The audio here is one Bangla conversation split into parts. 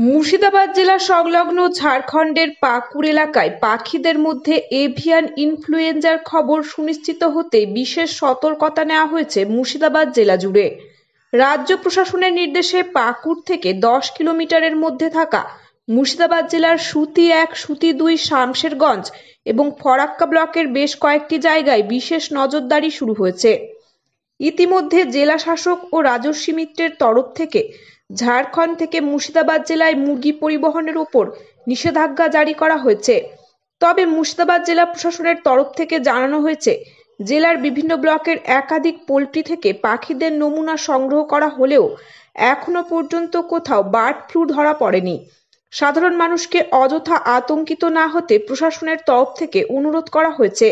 মুর্শিদাবাদ জেলা সংলগ্ন ঝাড়খণ্ডের পাকুড় এলাকায় পাখিদের মধ্যে এভিয়ান ইনফ্লুয়েঞ্জার খবর সুনিশ্চিত হতে বিশেষ সতর্কতা নেওয়া হয়েছে মুর্শিদাবাদ জেলা জুড়ে। রাজ্য প্রশাসনের নির্দেশে পাকুড় থেকে 10 কিলোমিটারের মধ্যে থাকা মুর্শিদাবাদ জেলার সুতি 1, সুতি 2, শামশেরগঞ্জ এবং ফরাক্কা ব্লকের বেশ কয়েকটি জায়গায় বিশেষ নজরদারি শুরু হয়েছে। ইতিমধ্যে জেলা শাসক ও রাজস্বী মিত্রের তরফ থেকে ঝাড়খণ্ড থেকে মুর্শিদাবাদ জেলায় মুরগি পরিবহনের উপর নিষেধাজ্ঞা জারি করা হয়েছে। তবে মুর্শিদাবাদ জেলা প্রশাসনের তরফ থেকে জানানো হয়েছে, জেলার বিভিন্ন ব্লকের একাধিক পোল্ট্রি থেকে পাখিদের নমুনা সংগ্রহ করা হলেও এখনো পর্যন্ত কোথাও বার্ড ফ্লু ধরা পড়েনি। সাধারণ মানুষকে অযথা আতঙ্কিত না হতে প্রশাসনের তরফ থেকে অনুরোধ করা হয়েছে।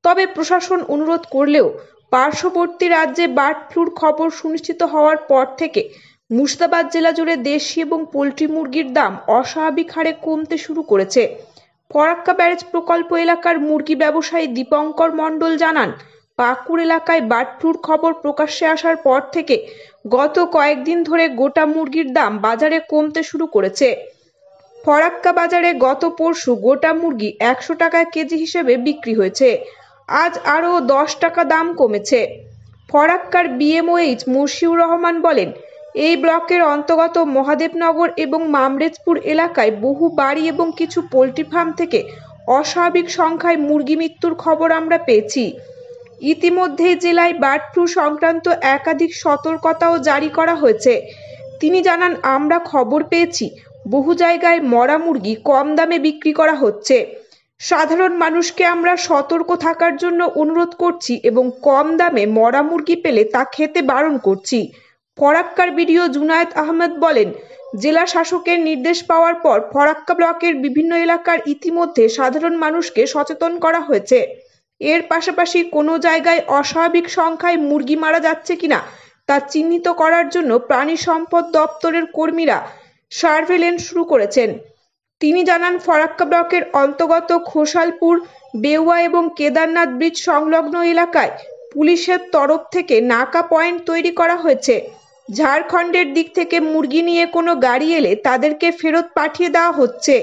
তবে প্রশাসন অনুরোধ করলেও পার্শ্ববর্তী রাজ্যে বার্ড ফ্লুর খবর সুনিশ্চিত হওয়ার পর থেকে মুর্শিদাবাদ জেলা জুড়ে দেশি এবং পোল্ট্রি মুরগির দাম অস্বাভাবিক হারে কমতে শুরু করেছে। ফরাক্কা ব্যারেজ প্রকল্প এলাকার মুরগি ব্যবসায়ী দীপঙ্কর মণ্ডল জানান, পাকুড় এলাকায় বার্ড ফ্লুর খবর প্রকাশ্যে আসার পর থেকে গত কয়েকদিন ধরে গোটা মুরগির দাম বাজারে কমতে শুরু করেছে। ফরাক্কা বাজারে গত পরশু গোটা মুরগি 100 টাকা কেজি হিসেবে বিক্রি হয়েছে। আজ আরও 10 টাকা দাম কমেছে। ফরাক্কার বিএমওএইচ মশিউর রহমান বলেন, এই ব্লকের অন্তর্গত মহাদেবনগর এবং মামরেজপুর এলাকায় বহু বাড়ি এবং কিছু পোল্ট্রি ফার্ম থেকে অস্বাভাবিক সংখ্যায় মুরগি মৃত্যুর খবর আমরা পেয়েছি। ইতিমধ্যেই জেলায় বার্ড ফ্লু সংক্রান্ত একাধিক সতর্কতাও জারি করা হয়েছে। তিনি জানান, আমরা খবর পেয়েছি বহু জায়গায় মরা মুরগি কম দামে বিক্রি করা হচ্ছে। সাধারণ মানুষকে আমরা সতর্ক থাকার জন্য অনুরোধ করছি এবং কম দামে মরা মুরগি পেলে তা খেতে বারণ করছি। ফরাক্কার বিডিও জুনায়েদ আহমেদ বলেন, জেলা শাসকের নির্দেশ পাওয়ার পর ফরাক্কা ব্লকের বিভিন্ন এলাকার ইতিমধ্যে সাধারণ মানুষকে সচেতন করা হয়েছে। এর পাশাপাশি কোনো জায়গায় অস্বাভাবিক সংখ্যায় মুরগি মারা যাচ্ছে কিনা তা চিহ্নিত করার জন্য প্রাণী সম্পদ দপ্তরের কর্মীরা সার্ভেলেন্স শুরু করেছেন। তিনি জানান, ফরাক্কা ব্লকের অন্তর্গত খোসালপুর, বেউয়া এবং কেদারনাথ ব্রিজ সংলগ্ন এলাকায় পুলিশের তরফ থেকে নাকা পয়েন্ট তৈরি করা হয়েছে। ঝাড়খণ্ডের দিক থেকে মুরগি নিয়ে কোনো গাড়ি এলে তাদেরকে ফেরত পাঠিয়ে দেওয়া হচ্ছে।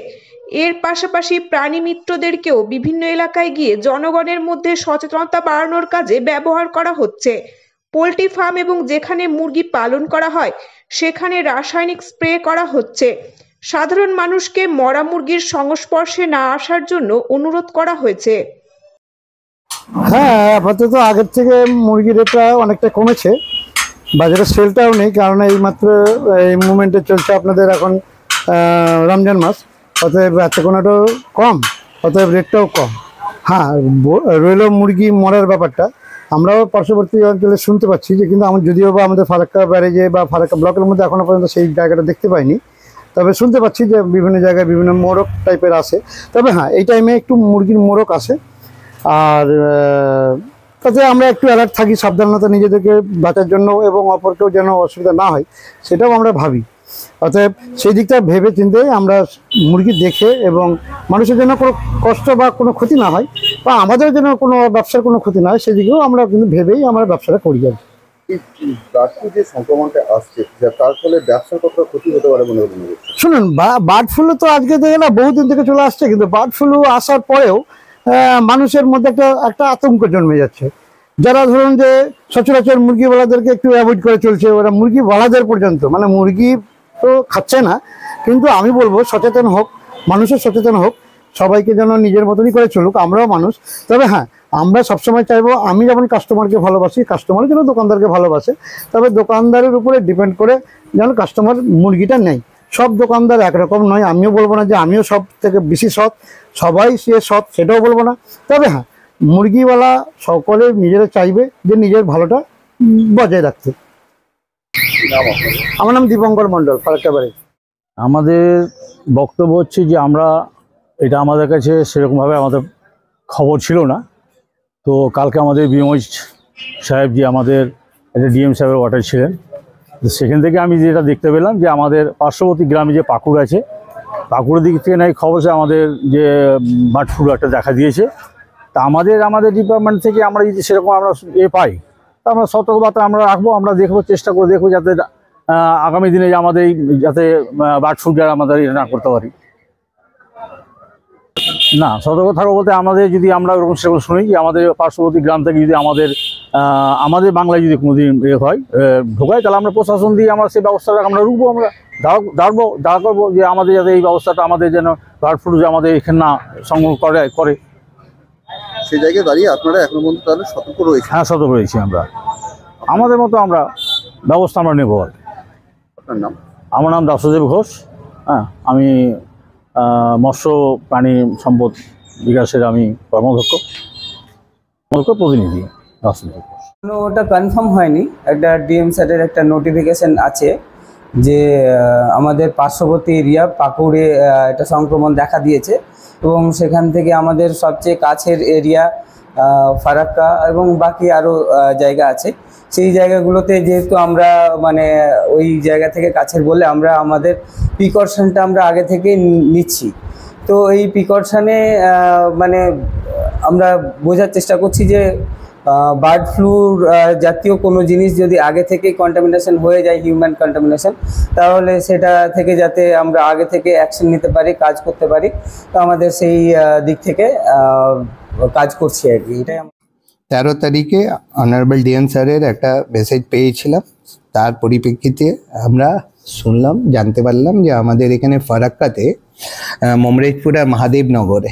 এর পাশাপাশি প্রাণী মিত্রদেরকেও বিভিন্ন এলাকায় গিয়ে জনগণের মধ্যে সচেতনতা বাড়ানোর কাজে ব্যবহার করা হচ্ছে। পোল্ট্রি ফার্ম এবং যেখানে মুরগি পালন করা হয় সেখানে রাসায়নিক স্প্রে করা হচ্ছে। সাধারণ মানুষকে মরা মুরগির সংস্পর্শে না আসার জন্য অনুরোধ করা হয়েছে। হ্যাঁ, আপাতত আগের থেকে মুরগির রেটটা অনেকটা কমেছে, বাজারে সেলটাও নেই, কারণ এইমাত্র এই মুভমেন্টে চলছে আপনাদের এখন রমজান মাস, অতএব বেচাকেনাটাও কম, অতএব রেটটাও কম। হ্যাঁ, রইল মুরগি মরার ব্যাপারটা আমরাও পার্শ্ববর্তী অঞ্চলে শুনতে পাচ্ছি যে, কিন্তু যদিও বা আমাদের ফারাক্কা ব্যারেজে বা ফারাক্কা ব্লকের মধ্যে এখনও পর্যন্ত সেই জায়গাটা দেখতে পাইনি, তবে শুনতে পাচ্ছি যে বিভিন্ন জায়গায় বিভিন্ন মোরগ টাইপের আসে। তবে হ্যাঁ, এই টাইমে একটু মুরগির মোরগ আসে, আর তাতে আমরা একটু অ্যালার্ট থাকি, সাবধানতা নিজেদেরকে বাঁচার জন্য এবং অপরকেও যেন অসুবিধা না হয় সেটাও আমরা ভাবি। অতএব সেই দিকটা ভেবে চিন্তে আমরা মুরগি দেখে এবং মানুষের জন্য কোনো কষ্ট বা কোনো ক্ষতি না হয় বা আমাদের জন্য কোনো ব্যবসার কোনো ক্ষতি না হয় সেদিকেও আমরা কিন্তু ভেবেই আমরা ব্যবসাটা করি। আর যে সংক্রমণটা আসছে তার ফলে ব্যবসার কতটা ক্ষতি হতে পারে মনে হচ্ছে? শুনুন, বার্ড ফ্লু তো আজকে দেখে না, বহুদিন থেকে চলে আসছে, কিন্তু বার্ড ফ্লু আসার পরেও মানুষের মধ্যে একটা আতঙ্ক জন্মে যাচ্ছে। যারা ধরুন যে সচরাচর মুরগিওয়ালাদেরকে একটু অ্যাভয়েড করে চলছে, ওরা মুরগিওয়ালাদের পর্যন্ত, মানে মুরগি তো খাচ্ছে না, কিন্তু আমি বলবো সচেতন হোক, মানুষের সচেতন হোক, সবাইকে যেন নিজের মতনই করে চলুক, আমরাও মানুষ। তবে হ্যাঁ, আমরা সবসময় চাইবো, আমি যেমন কাস্টমারকে ভালোবাসি, কাস্টমার যেন দোকানদারকে ভালোবাসে, তবে দোকানদারের উপরে ডিপেন্ড করে যেন কাস্টমার মুরগিটা নেয়। সব দোকানদার একরকম নয়, আমিও বলবো না যে আমিও সব থেকে বেশি সৎ, সবাই সে সৎ সেটাও বলবো না। তবে হ্যাঁ, মুরগিওয়ালা সকলে নিজেরা চাইবে যে নিজের ভালোটা বজায় রাখতে। আমার নাম দীপঙ্কর মণ্ডল, ফারাক্কা ব্যারেজ। আমাদের বক্তব্য হচ্ছে যে এটা আমাদের কাছে সেরকমভাবে আমাদের খবর ছিল না। তো কালকে আমাদের বিএমওএইচ সাহেব যে আমাদের একটা ডিএম সাহেবের অর্ডার ছিলেন, তো সেখান থেকে আমি যেটা দেখতে পেলাম যে আমাদের পার্শ্ববর্তী গ্রামে যে পাকুড় আছে, পাকুড়ের দিক থেকে নাই খবর যে আমাদের যে বার্ড ফ্লু একটা দেখা দিয়েছে। তা আমাদের ডিপার্টমেন্ট থেকে আমরা যদি সেরকম আমরা পাই, তা আমরা সতর্কবার্তা আমরা রাখবো, আমরা চেষ্টা করে দেখবো যাতে আগামী দিনে আমাদের যাতে বার্ড ফ্লু আমাদের না করতে পারি। না, সতর্ক থাকবো বলতে আমাদের যদি আমরা ওরকম সেরকম শুনি যে আমাদের পার্শ্ববর্তী গ্রাম থেকে যদি আমাদের বাংলায় যদি কোনোদিন হয় ঢোকায়, তাহলে আমরা প্রশাসন দিয়ে আমরা সেই ব্যবস্থাটা আমরা রুখবো, আমরা দাঁড়া করবো যে আমাদের যাতে এই ব্যবস্থাটা আমাদের যেন বার্ড ফ্লু আমাদের এখানে না সংগ্রহ করে। সেই জায়গায় দাঁড়িয়ে আপনারা এখনো পর্যন্ত তাহলে সতর্ক রয়েছে? হ্যাঁ, সতর্ক রয়েছি আমরা, আমাদের মতো আমরা ব্যবস্থা আমরা নেবো। আপনার নাম? আমার নাম দাসদেব ঘোষ। হ্যাঁ, আমি মৎস্য প্রাণী সম্পদ বিকাশের আমি কর্মদক্ষ প্রতিনিধি দাসদেব ঘোষ। ওটা কনফার্ম হয়নি, একটা ডিএম স্যারের একটা নোটিফিকেশন আছে যে আমাদের পার্শ্ববর্তী এরিয়া পাকুড়ে একটা সংক্রমণ দেখা দিয়েছে এবং সেখান থেকে আমাদের সবচেয়ে কাছের এরিয়া ফারাক্কা এবং বাকি আরও জায়গা আছে। সেই জায়গাগুলোতে যেহেতু আমরা মানে ওই জায়গা থেকে কাছের বলে আমরা আমাদের প্রিকশনটা আমরা আগে থেকে নিচ্ছি। তো এই প্রিকশনে মানে আমরা বোঝার চেষ্টা করছি যে বার্ড ফ্লুর জাতীয় কোনো জিনিস যদি আগে থেকে কন্টামিনেশন হয়ে যায়, হিউম্যান কন্টামিনেশন, তাহলে সেটা থেকে যাতে আমরা আগে থেকে অ্যাকশন নিতে পারি, কাজ করতে পারি। তো আমাদের সেই দিক থেকে কাজ করছি আর কি। এটাই 13 তারিখে অনারেবল ডিএম স্যারের একটা মেসেজ পেয়েছিলাম, তার পরিপ্রেক্ষিতে আমরা শুনলাম, জানতে পারলাম যে আমাদের এখানে ফারাক্কাতে মমরেজপুরা মহাদেবনগরে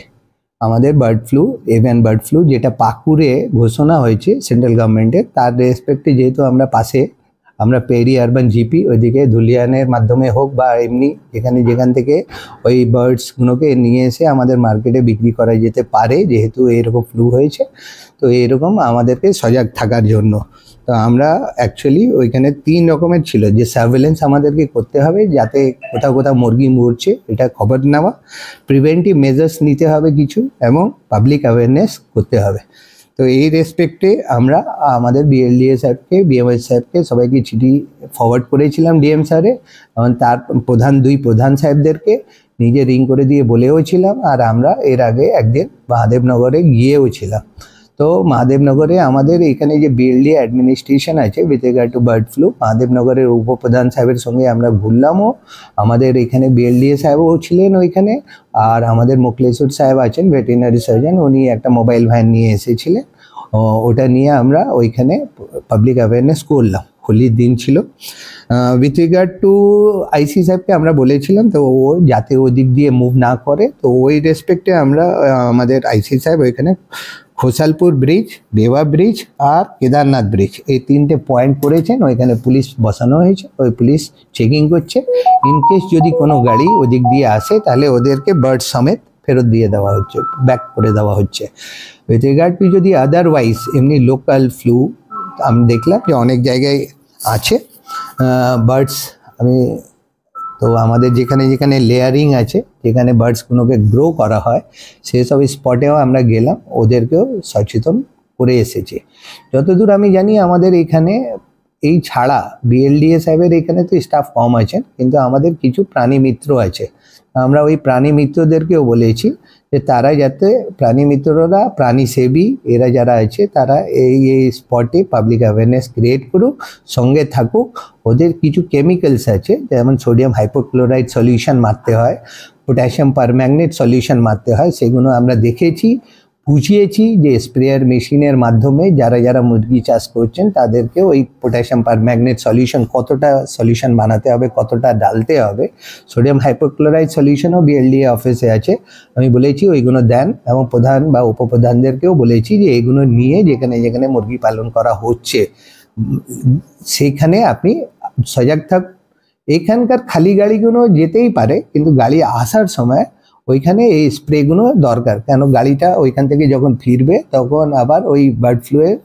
আমাদের bird flu, avian bird flu যেটা পাকুড়ে ঘোষণা হয়েছে সেন্ট্রাল গভর্নমেন্টের, তার রেসপেক্টে যেহেতু আমরা পাশে, আমরা পেরি আরবান জিপি ওইদিকে ধুলিয়ানের মাধ্যমে হোক বা এমনি যেখান থেকে ওই বার্ডসগুলোকে নিয়ে এসে আমাদের মার্কেটে বিক্রি করা যেতে পারে, যেহেতু এরকম ফ্লু হয়েছে। তো এরকম আমাদেরকে সজাগ থাকার জন্য তো আমরা অ্যাকচুয়ালি ওইখানে 3 রকমের ছিল যে সার্ভেলেন্স আমাদেরকে করতে হবে, যাতে কোথাও কোথাও মুরগি মরছে এটা খবর নেওয়া, প্রিভেন্টিভ মেজার্স নিতে হবে কিছু, এবং পাবলিক অ্যাওয়ারনেস করতে হবে। তো এই রেসপেক্টে আমরা আমাদের বিএলডিএ সাহেবকে, বিএমএস সাহেবকে সবাইকে চিঠি ফরওয়ার্ড করেছিলাম ডিএম স্যারে, এবং তার দুই প্রধান সাহেবদেরকে নিজে রিং করে দিয়ে বলেও ছিলাম। আর আমরা এর আগে একদিন মহাদেবনগরে গিয়েও ছিলাম। তো মহাদেবনগরে আমাদের এখানে যে বিএলডিএ অ্যাডমিনিস্ট্রেশন আছে with regard to bird flu, মহাদেবনগরের উপপ্রধান সাহেবের সঙ্গে আমরা ঘুরলামও। আমাদের এখানে বিএলডিএ সাহেবও ছিলেন ওইখানে, আর আমাদের মোকলেশ্বর সাহেব আছেন ভেটেরিনারি সার্জন, উনি একটা মোবাইল ভ্যান নিয়ে এসেছিলেন। ওটা নিয়ে আমরা ওইখানে পাবলিক অ্যাওয়ারনেস করলাম, হোলির দিন ছিল। উইথ রিগার্ড টু আইসি সাহেবকে আমরা বলেছিলাম তো ও যাতে ওই দিক দিয়ে মুভ না করে, তো ওই রেসপেক্টে আমরা আমাদের আইসি সাহেব ওইখানে খোসালপুর ব্রিজ, দেওয়া ব্রিজ আর কেদারনাথ ব্রিজ এই 3টে পয়েন্ট করেছেন, ওইখানে পুলিশ বসানো হয়েছে, ওই পুলিশ চেকিং করছে। ইনকেস যদি কোনো গাড়ি ওদিক দিয়ে আসে তাহলে ওদেরকে বার্ড সমেত ফেরত দিয়ে দেওয়া হচ্ছে, ব্যাক করে দেওয়া হচ্ছে। উইথ রিগার্ড টু যদি আদারওয়াইজ এমনি লোকাল ফ্লু আমি দেখলাম যে অনেক জায়গায় আছে বার্ডস, তো আমাদের যেখানে লেয়ারিং আছে, যেখানে বার্ডসগুলোকে গ্রো করা হয়, সেসব স্পটেও আমরা গেলাম, ওদেরকেও সচেতন করে এসেছি। যতদূর আমি জানি আমাদের এখানে এই ছাড়া বিএলডিএ সাহেবের এখানে তো স্টাফ কম আছেন, কিন্তু আমাদের কিছু প্রাণী মিত্র আছে। আমরা ওই প্রাণী মিত্রদেরকেও বলেছি যে তারা যাতে প্রাণী মিত্ররা, প্রাণী সেবী এরা যারা আছে তারা এই স্পটে পাবলিক অ্যাওয়ারনেস ক্রিয়েট করুক, সঙ্গে থাকুক। ওদের কিছু কেমিক্যালস আছে, যেমন সোডিয়াম হাইপোক্লোরাইড সলিউশন মারতে হয়, পটাশিয়াম পারম্যাঙ্গনেট সলিউশন মারতে হয়, সেগুলো আমরা দেখেছি, বুঝিয়েছি যে স্প্রেয়ার মেশিনের মাধ্যমে যারা মুরগি চাষ করছেন তাদেরকে ওই পটাশিয়াম পারম্যাঙ্গনেট সলিউশন কতটা সলিউশন বানাতে হবে, কতটা ডালতে হবে। সোডিয়াম হাইপোক্লোরাইড সলিউশনও বিএলডিএ অফিসে আছে, আমি বলেছি ওইগুলো দেন, এবং প্রধান বা উপপ্রধানদেরকেও বলেছি যে এগুলো নিয়ে যেখানে মুরগি পালন করা হচ্ছে সেইখানে আপনি সজাগ থাক। এখানকার খালি গাড়িগুলো যেতেই পারে, কিন্তু গাড়ি আসার সময় ওইখানে এই স্প্রেগুলো দরকার, কেন গাড়িটা ওইখান থেকে যখন ফিরবে তখন আবার ওই বার্ড ফ্লুয়ের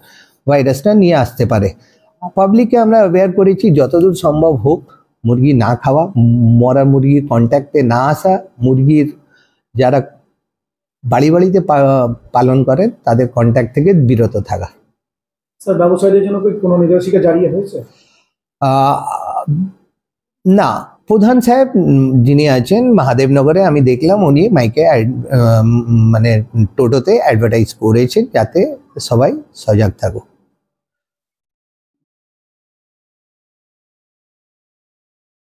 ভাইরাসটা নিয়ে আসতে পারে। পাবলিককে আমরা অ্যাওয়্যার করেছি যতদূর সম্ভব হোক মুরগি না খাওয়া, মরা মুরগির কন্ট্যাক্টে না আসা, মুরগির যারা বাড়িতে পালন করেন তাদের কন্ট্যাক্ট থেকে বিরত থাকা। স্যার, ব্যবসায়ীদের জন্য কি কোনো নির্দেশিকা জারি হয়েছে? না, প্রধান সাহেব যিনি আছেন মহাদেবনগরে আমি দেখলাম উনি মাইকে মানে টোটোতে অ্যাডভার্টাইজ করেছেন যাতে সবাই সজাগ থাকুক।